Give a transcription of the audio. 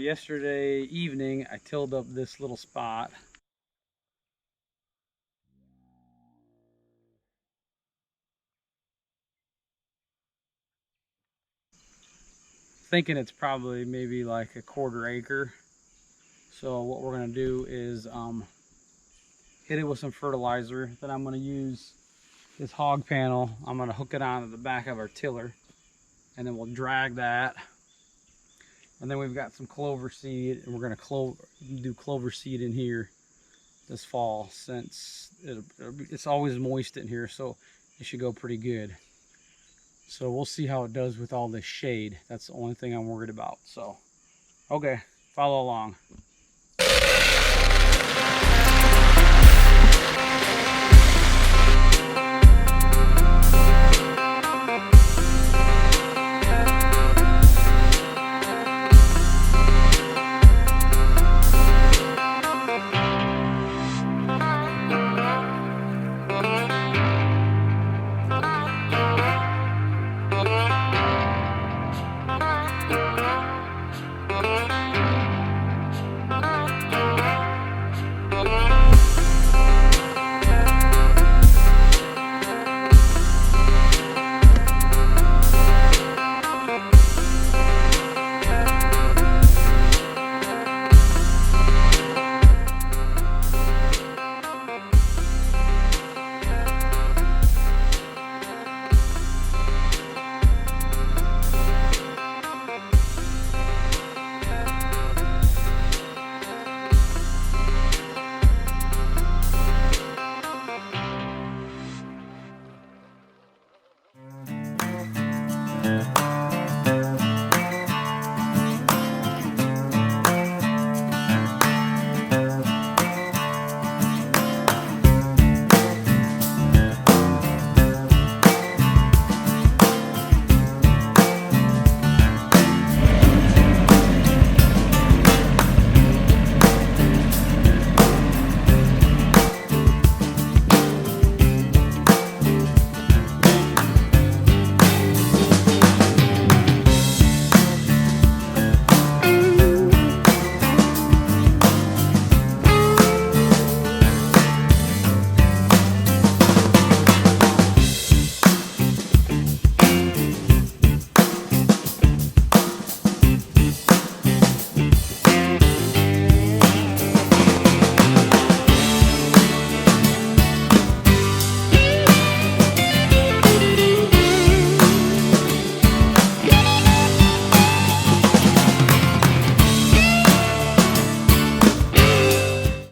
yesterday evening I tilled up this little spot. Thinking it's probably maybe like a 1/4 acre. So what we're gonna do is hit it with some fertilizer. Then I'm gonna use this hog panel. I'm gonna hook it onto the back of our tiller, and then we'll drag that. And then we've got some clover seed, and we're gonna do clover seed in here this fall, since it's always moist in here, so it should go pretty good. So we'll see how it does with all this shade. That's the only thing I'm worried about. So okay, follow along.